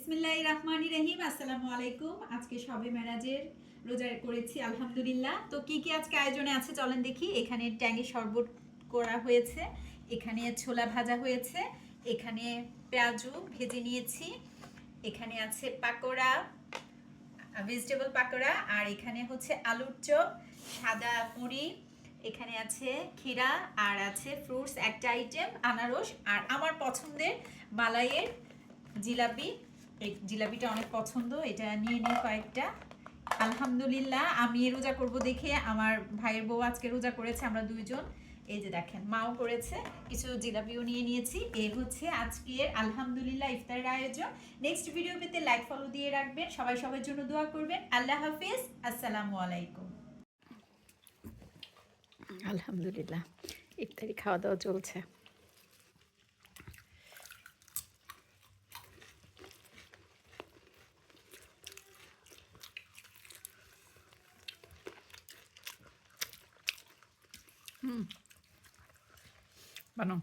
বিসমিল্লাহির রহমানির রহিম। আসসালামু আলাইকুম। আজকে শবে মেরাজের রোজা করেছি আলহামদুলিল্লাহ। তো কি কি আজকে আয়োজনে আছে চলেন দেখি। এখানে ট্যাঙ্গি শরবত করা হয়েছে, এখানে ছোলা ভাজা হয়েছে, এখানে পেঁয়াজু ভেজে নিয়েছি, এখানে আছে পাকোড়া, ভেজিটেবল পাকোড়া, আর এখানে হচ্ছে আলুর চপ, সাদা মুড়ি, এখানে আছে ক্ষীরা, আর আছে ফ্রুটস একটা আইটেম আনারস, আর আমার পছন্দের মালাইয়ের জিলাপি। এই জিলাপিটা অনেক পছন্দ, এটা নিয়ে নিই কয়েকটা। আলহামদুলিল্লাহ আমি রোজা করব দেখে আমার ভাইয়ের বউ আজকে রোজা করেছে, আমরা দুইজন। এই যে দেখেন মাও করেছে, কিছু জিলাপিও নিয়ে নিয়েছি। এই হচ্ছে আজকের আলহামদুলিল্লাহ ইফতারের আয়োজন। নেক্সট ভিডিও পেতে লাইক ফলো দিয়ে রাখবেন, সবাই সবার জন্য দোয়া করবেন। আল্লাহ হাফিজ, আসসালামু আলাইকুম। আলহামদুলিল্লাহ ইফতারি খাওয়া দাওয়া চলছে। বানো